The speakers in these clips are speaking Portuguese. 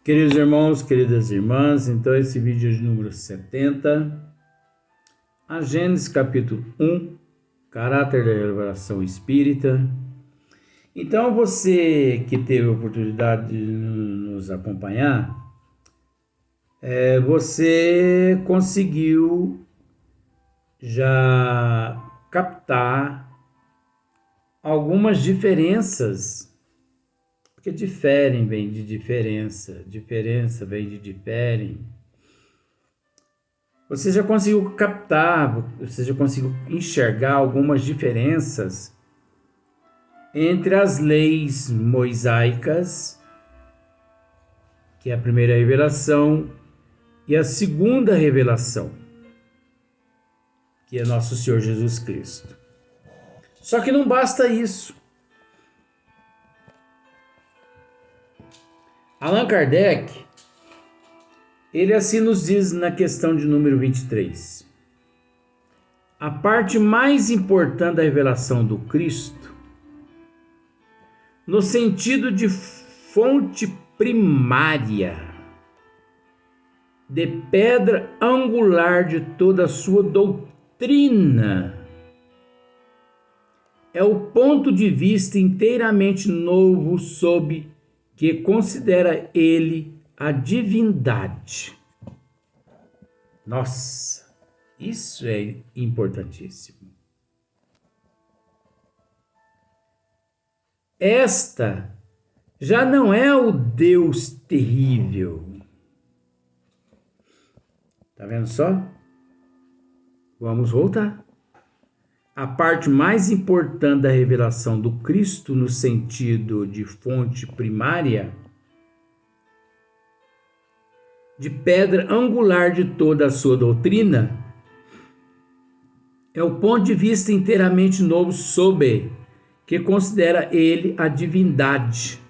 Queridos irmãos, queridas irmãs, então esse vídeo é de número 70, a Gênesis capítulo 1, caráter da revelação espírita. Então você que teve a oportunidade de nos acompanhar, você conseguiu já captar algumas diferenças, porque diferem vem de diferença, diferença vem de diferem. Você já conseguiu captar, você já conseguiu enxergar algumas diferenças entre as leis mosaicas, que é a primeira revelação, e a segunda revelação, que é nosso Senhor Jesus Cristo. Só que não basta isso. Allan Kardec, ele assim nos diz na questão de número 23. A parte mais importante da revelação do Cristo, no sentido de fonte primária, de pedra angular de toda a sua doutrina, é o ponto de vista inteiramente novo sob que considera ele a divindade. Nossa, isso é importantíssimo. Esta já não é o Deus terrível. Tá vendo só? Vamos voltar. A parte mais importante da revelação do Cristo no sentido de fonte primária, de pedra angular de toda a sua doutrina, é o ponto de vista inteiramente novo sob que considera ele a divindade.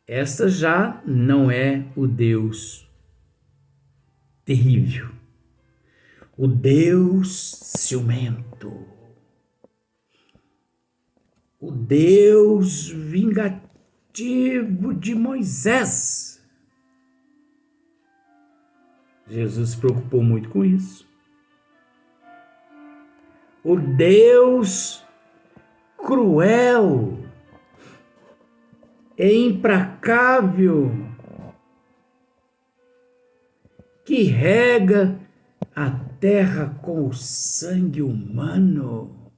Esta já não é o Deus terrível, o Deus ciumento, o Deus vingativo de Moisés. Jesus se preocupou muito com isso. O Deus cruel e implacável que rega a terra com o sangue humano,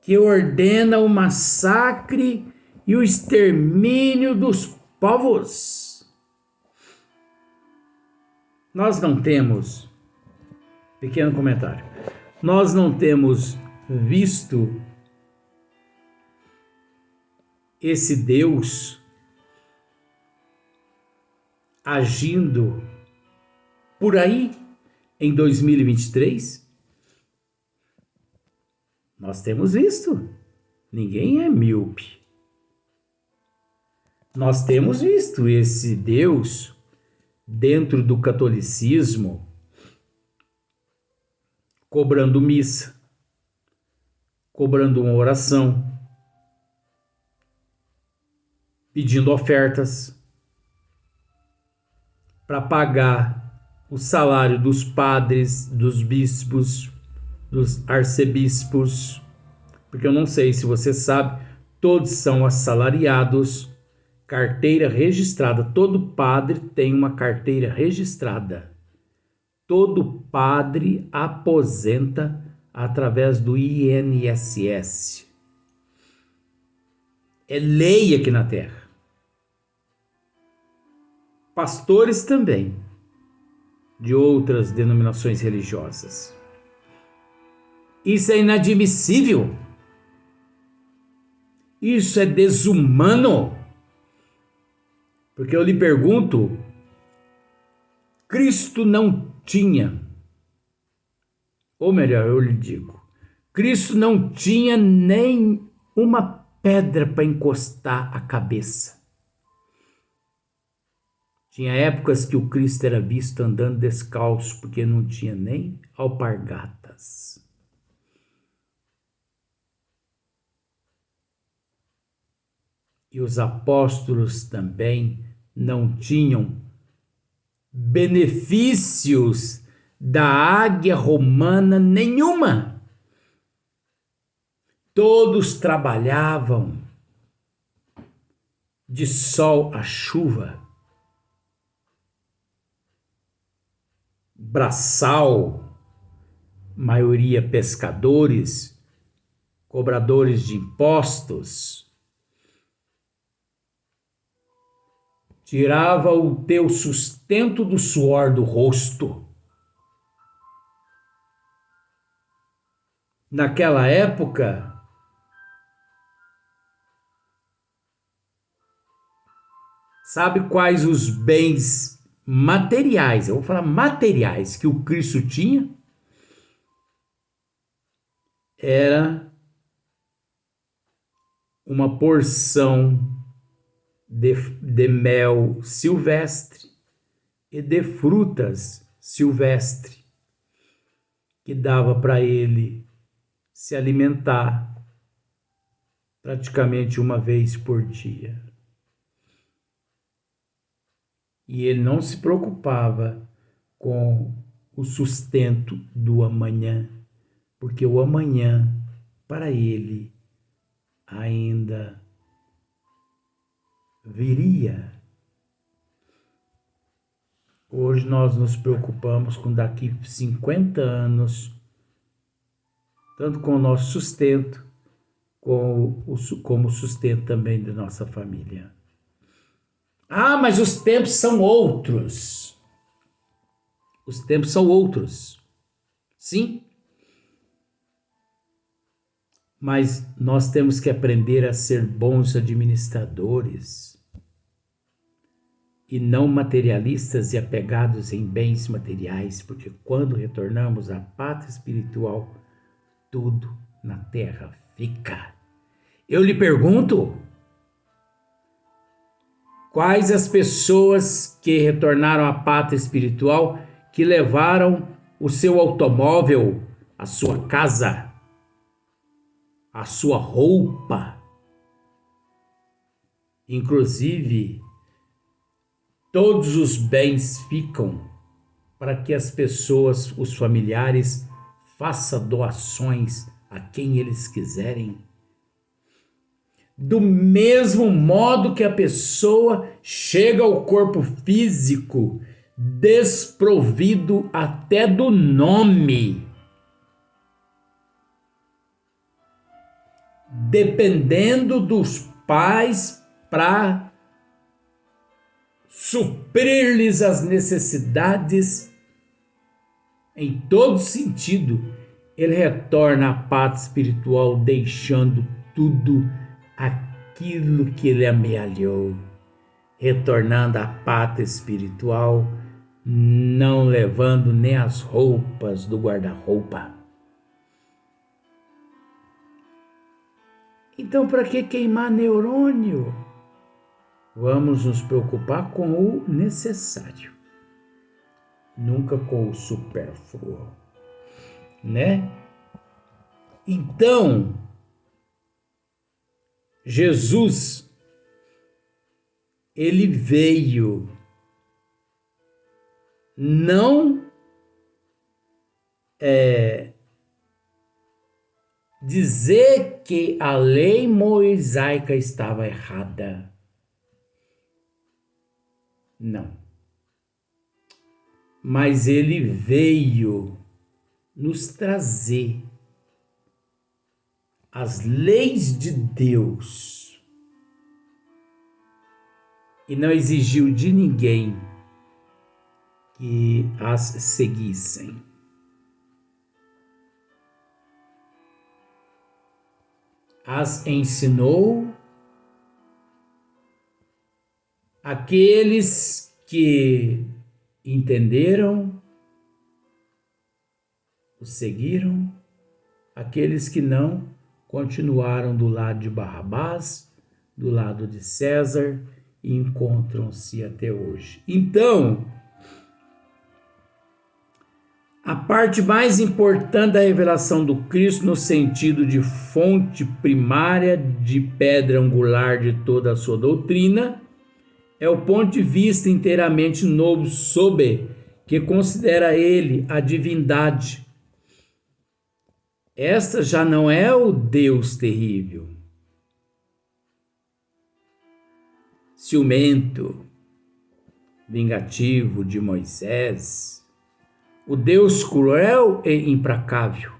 que ordena o massacre e o extermínio dos povos. Nós não temos, pequeno comentário, nós não temos visto esse Deus agindo por aí em 2023? Nós temos visto. Ninguém é míope. Nós temos visto esse Deus dentro do catolicismo cobrando missa, cobrando uma oração, pedindo ofertas para pagar o salário dos padres, dos bispos, dos arcebispos, porque eu não sei se você sabe, todos são assalariados, carteira registrada. Todo padre tem uma carteira registrada. Todo padre aposenta através do INSS. É lei aqui na Terra. Pastores também, de outras denominações religiosas. Isso é inadmissível. Isso é desumano. Porque eu lhe pergunto, Cristo não tinha, ou melhor, eu lhe digo, Cristo não tinha nem uma pedra para encostar a cabeça. Tinha épocas que o Cristo era visto andando descalço, porque não tinha nem alpargatas. e os apóstolos também não tinham benefícios da águia romana nenhuma. Todos trabalhavam de sol a chuva, braçal, maioria pescadores, cobradores de impostos. Tirava o teu sustento do suor do rosto. Naquela época, sabe quais os bens materiais, eu vou falar materiais, que o Cristo tinha? Era uma porção de mel silvestre e de frutas silvestres, que dava para ele se alimentar praticamente uma vez por dia. E ele não se preocupava com o sustento do amanhã, porque o amanhã, para ele, ainda viria. Hoje nós nos preocupamos com daqui 50 anos, tanto com o nosso sustento, como o sustento também da nossa família. Ah, mas os tempos são outros. Os tempos são outros. Sim. Mas nós temos que aprender a ser bons administradores e não materialistas e apegados em bens materiais, porque quando retornamos à pátria espiritual, tudo na terra fica. Eu lhe pergunto, quais as pessoas que retornaram à pátria espiritual que levaram o seu automóvel, a sua casa, a sua roupa? Inclusive, todos os bens ficam para que as pessoas, os familiares, façam doações a quem eles quiserem. Do mesmo modo que a pessoa chega ao corpo físico desprovido até do nome, dependendo dos pais para suprir-lhes as necessidades em todo sentido, ele retorna à pátria espiritual deixando tudo aquilo que ele amealhou, retornando à pátria espiritual, não levando nem as roupas do guarda-roupa. Então, para que queimar neurônio? Vamos nos preocupar com o necessário, nunca com o supérfluo, né? Então, Jesus, ele veio não dizer que a lei mosaica estava errada. Não. Mas ele veio nos trazer as leis de Deus e não exigiu de ninguém que as seguissem. As ensinou aqueles que entenderam, o seguiram, aqueles que não continuaram do lado de Barrabás, do lado de César e encontram-se até hoje. Então, A parte mais importante da revelação do Cristo, no sentido de fonte primária de pedra angular de toda a sua doutrina, é o ponto de vista inteiramente novo sobre que considera ele a divindade. Esta já não é o Deus terrível, ciumento, vingativo de Moisés, o Deus cruel e implacável,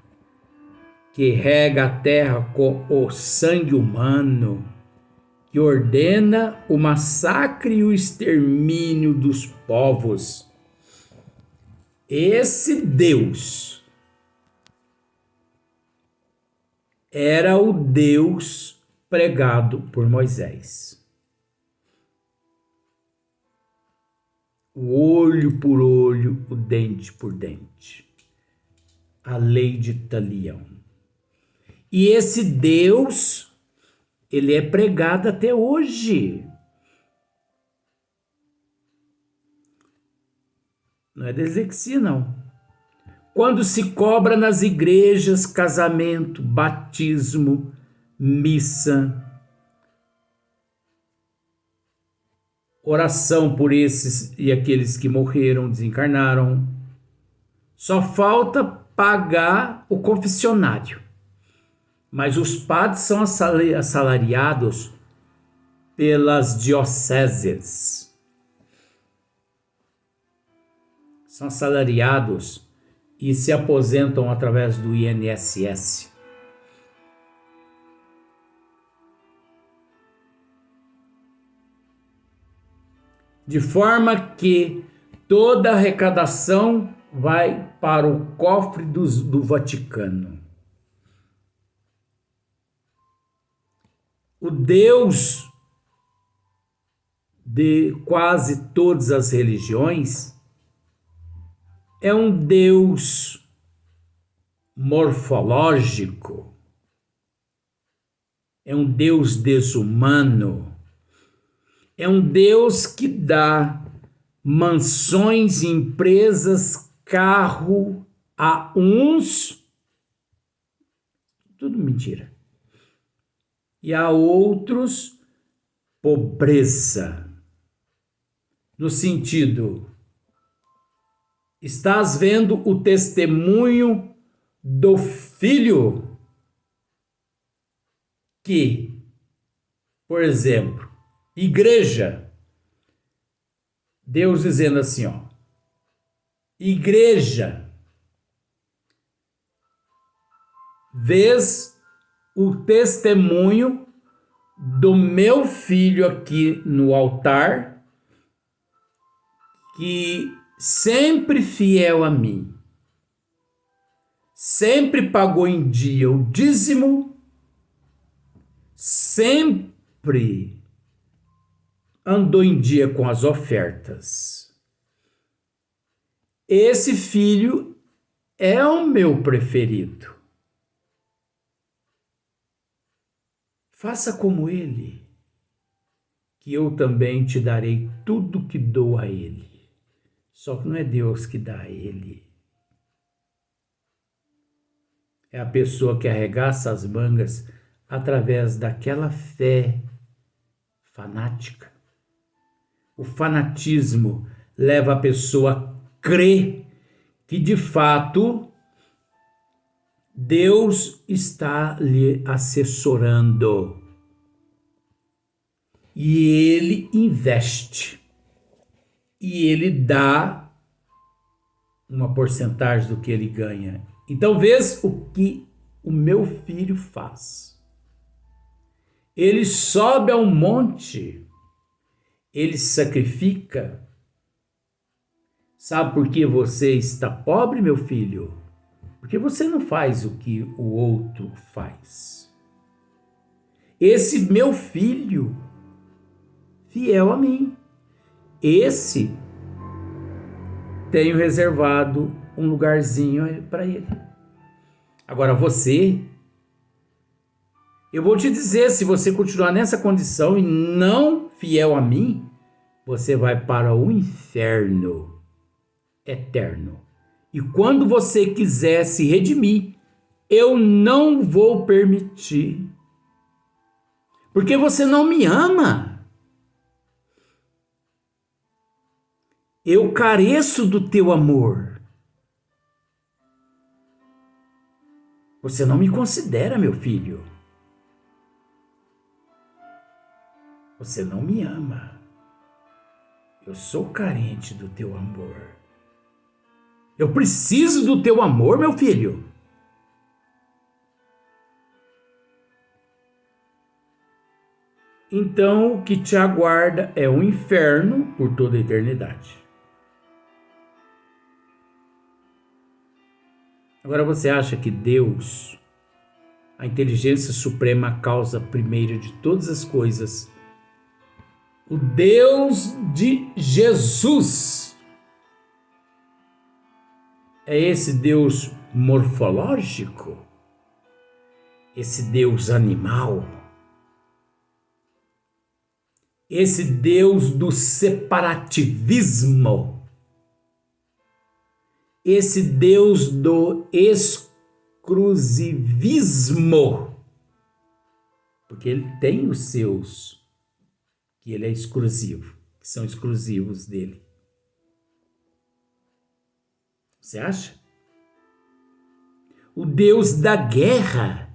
que rega a terra com o sangue humano, que ordena o massacre e o extermínio dos povos. Esse Deus era o Deus pregado por Moisés. O olho por olho, o dente por dente. A lei de Talião. E esse Deus, ele é pregado até hoje. Não é dislexia, não. Quando se cobra nas igrejas casamento, batismo, missa, oração por esses e aqueles que morreram, desencarnaram, só falta pagar o confessionário. Mas os padres são assalariados pelas dioceses. São assalariados e se aposentam através do INSS. De forma que toda a arrecadação vai para o cofre do Vaticano. O Deus de quase todas as religiões é um Deus morfológico, é um Deus desumano, é um Deus que dá mansões, empresas, carro a uns, tudo mentira, e a outros pobreza, no sentido, estás vendo o testemunho do filho que, por exemplo, igreja, Deus dizendo assim, ó, igreja, vês o testemunho do meu filho aqui no altar, que sempre fiel a mim, sempre pagou em dia o dízimo, sempre andou em dia com as ofertas. Esse filho é o meu preferido. Faça como ele, que eu também te darei tudo que dou a ele. Só que não é Deus que dá a ele. É a pessoa que arregaça as mangas através daquela fé fanática. O fanatismo leva a pessoa a crer que, de fato, Deus está lhe assessorando. E ele investe. E ele dá uma porcentagem do que ele ganha. Então, vês o que o meu filho faz. Ele sobe ao monte. Ele se sacrifica. Sabe por que você está pobre, meu filho? Porque você não faz o que o outro faz. Esse meu filho, fiel a mim, esse tenho reservado um lugarzinho para ele. Agora você, eu vou te dizer, se você continuar nessa condição e não fiel a mim, você vai para o inferno eterno. E quando você quiser se redimir, eu não vou permitir. Porque você não me ama. Eu careço do teu amor. Você não me considera meu filho. Você não me ama. Eu sou carente do teu amor. Eu preciso do teu amor, meu filho. Então o que te aguarda é um inferno por toda a eternidade. Agora você acha que Deus, a inteligência suprema, a causa primeira de todas as coisas, o Deus de Jesus, é esse Deus morfológico? Esse Deus animal? Esse Deus do separativismo? Esse Deus do exclusivismo? Porque ele tem os seus, que ele é exclusivo, que são exclusivos dele. Você acha? O Deus da guerra.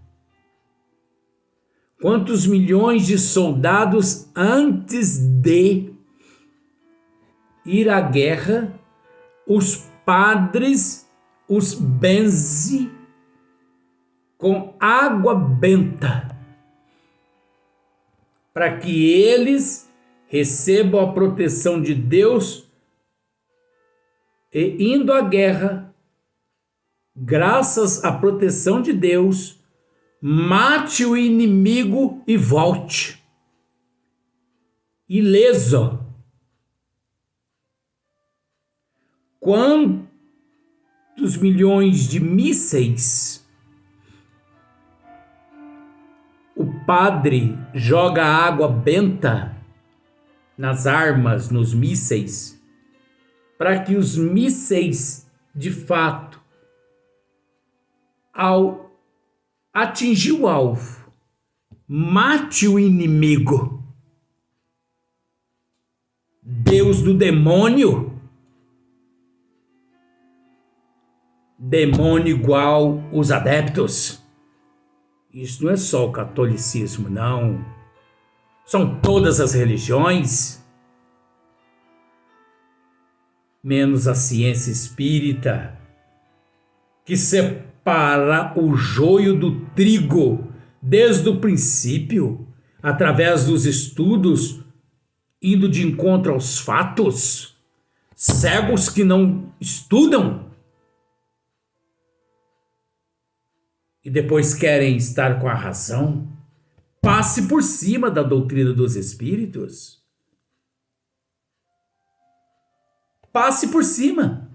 Quantos milhões de soldados antes de ir à guerra, os padres os benze com água benta, para que eles recebam a proteção de Deus e, indo à guerra, graças à proteção de Deus, mate o inimigo e volte ileso. Quantos milhões de mísseis o padre joga água benta nas armas, nos mísseis, para que os mísseis, de fato, ao atingir o alvo, mate o inimigo. Deus do demônio. Demônio igual os adeptos. Isso não é só o catolicismo, não. São todas as religiões, menos a ciência espírita, que separa o joio do trigo desde o princípio, através dos estudos, indo de encontro aos fatos. Cegos que não estudam e depois querem estar com a razão. Passe por cima da doutrina dos espíritos. Passe por cima.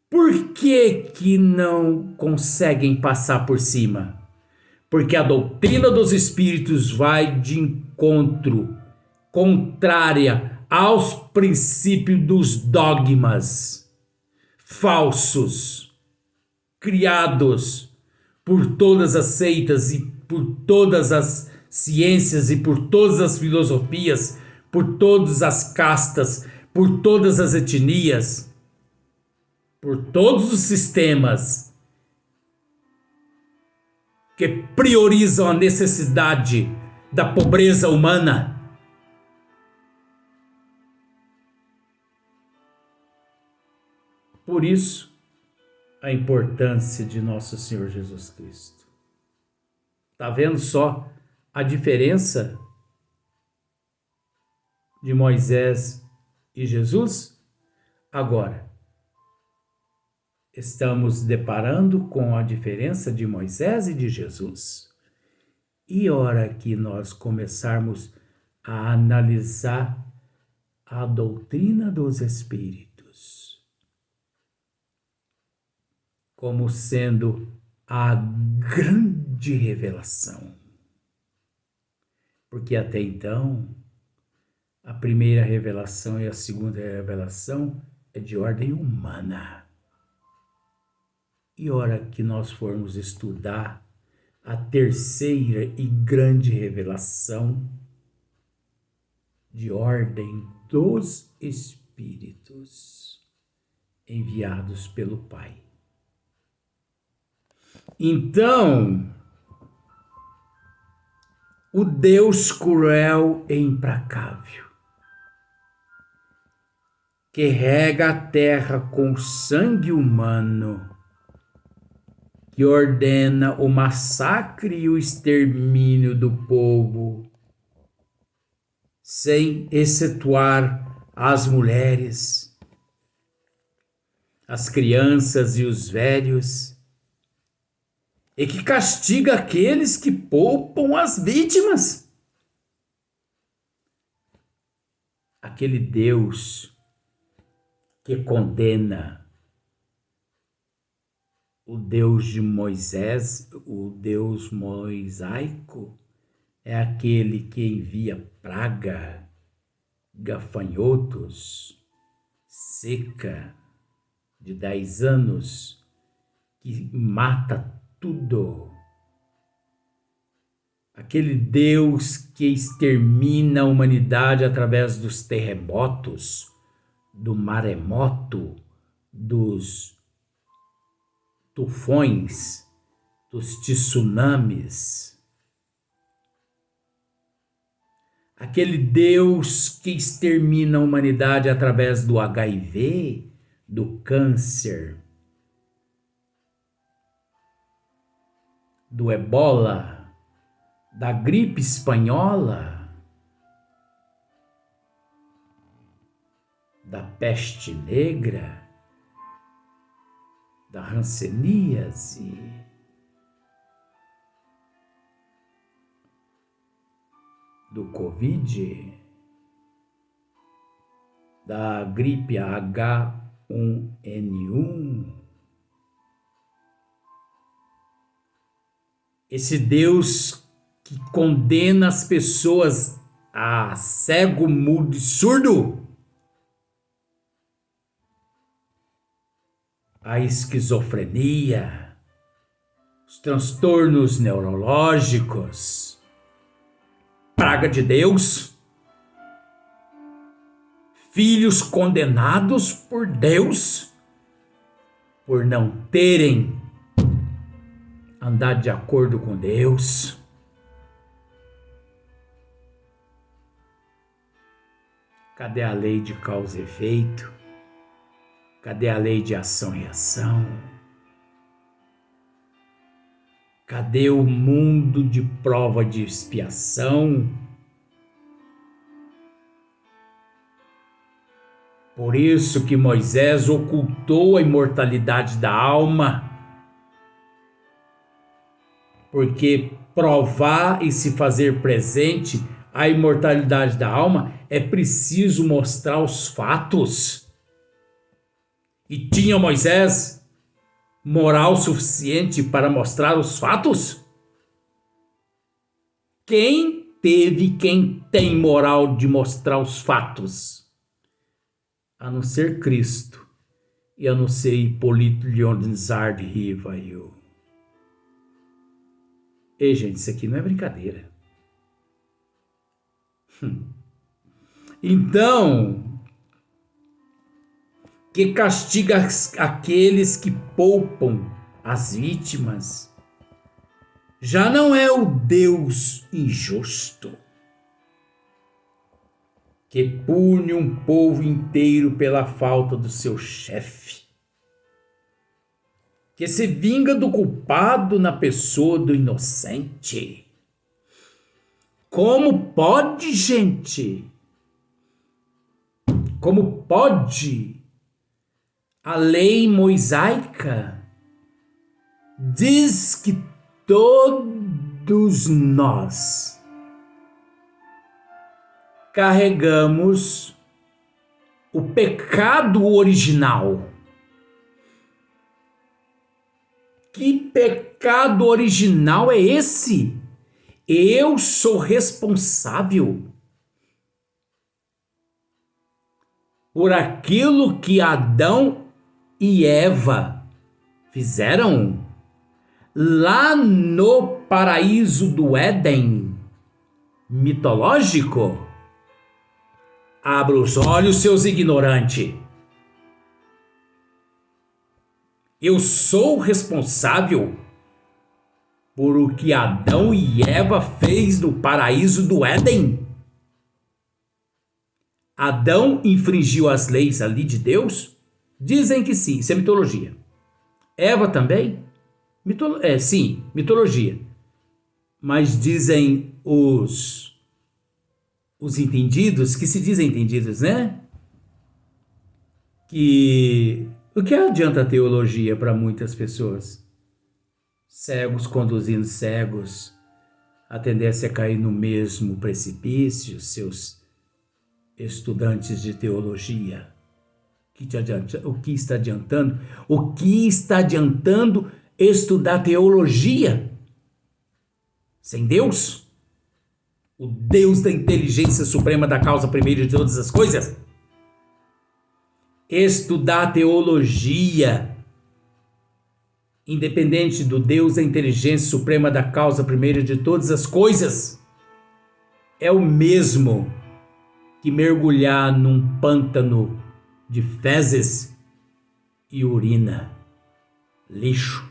Por que não conseguem passar por cima? Porque a doutrina dos espíritos vai de encontro, contrária aos princípios dos dogmas falsos, criados por todas as seitas e por todas as ciências e por todas as filosofias, por todas as castas, por todas as etnias, por todos os sistemas que priorizam a necessidade da pobreza humana. Por isso, a importância de nosso Senhor Jesus Cristo. Está vendo só a diferença de Moisés e Jesus? Agora, estamos deparando com a diferença de Moisés e de Jesus. E hora que nós começarmos a analisar a doutrina dos Espíritos como sendo a grande revelação. Porque até então, a primeira revelação e a segunda revelação é de ordem humana. E hora que nós formos estudar a terceira e grande revelação de ordem dos Espíritos enviados pelo Pai. Então, o Deus cruel e implacável, que rega a terra com sangue humano, que ordena o massacre e o extermínio do povo, sem excetuar as mulheres, as crianças e os velhos, e que castiga aqueles que poupam as vítimas. Aquele Deus que condena, o Deus de Moisés, o Deus mosaico, é aquele que envia praga, gafanhotos, seca de 10 anos, que mata tudo. Aquele Deus que extermina a humanidade através dos terremotos, do maremoto, dos tufões, dos tsunamis. Aquele Deus que extermina a humanidade através do HIV, do câncer, do ebola, da gripe espanhola, da peste negra, da hanseníase, do Covid, da gripe H1N1. Esse Deus que condena as pessoas a cego, mudo e surdo, a esquizofrenia, os transtornos neurológicos, praga de Deus, filhos condenados por Deus por não terem andado de acordo com Deus. Cadê a lei de causa e efeito? Cadê a lei de ação e reação? Cadê o mundo de prova de expiação? Por isso que Moisés ocultou a imortalidade da alma, porque provar e se fazer presente a imortalidade da alma é preciso mostrar os fatos. E tinha Moisés moral suficiente para mostrar os fatos? Quem tem moral de mostrar os fatos? A não ser Cristo e a não ser Hipólito Leonizard Rivail. Ei, gente, isso aqui não é brincadeira. Então, que castiga aqueles que poupam as vítimas, já não é o Deus injusto, que pune um povo inteiro pela falta do seu chefe, que se vinga do culpado na pessoa do inocente. Como pode, gente? Como pode? A lei mosaica diz que todos nós carregamos o pecado original. Que pecado original é esse? Eu sou responsável por aquilo que Adão e Eva fizeram lá no paraíso do Éden mitológico? Abra os olhos, seus ignorantes. Eu sou responsável por o que Adão e Eva fez no paraíso do Éden. Adão infringiu as leis ali de Deus? Dizem que sim, isso é mitologia. Eva também? Sim, mitologia. Mas dizem os entendidos, que se dizem entendidos, né? Que o que adianta a teologia para muitas pessoas? Cegos conduzindo cegos, a tendência a cair no mesmo precipício, seus estudantes de teologia. O que está adiantando? O que está adiantando estudar teologia? Sem Deus? O Deus da inteligência suprema, da causa primeira de todas as coisas? Estudar teologia, independente do Deus da inteligência suprema, da causa primeira de todas as coisas, é o mesmo que mergulhar num pântano de fezes e urina, lixo.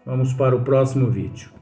Vamos para o próximo vídeo.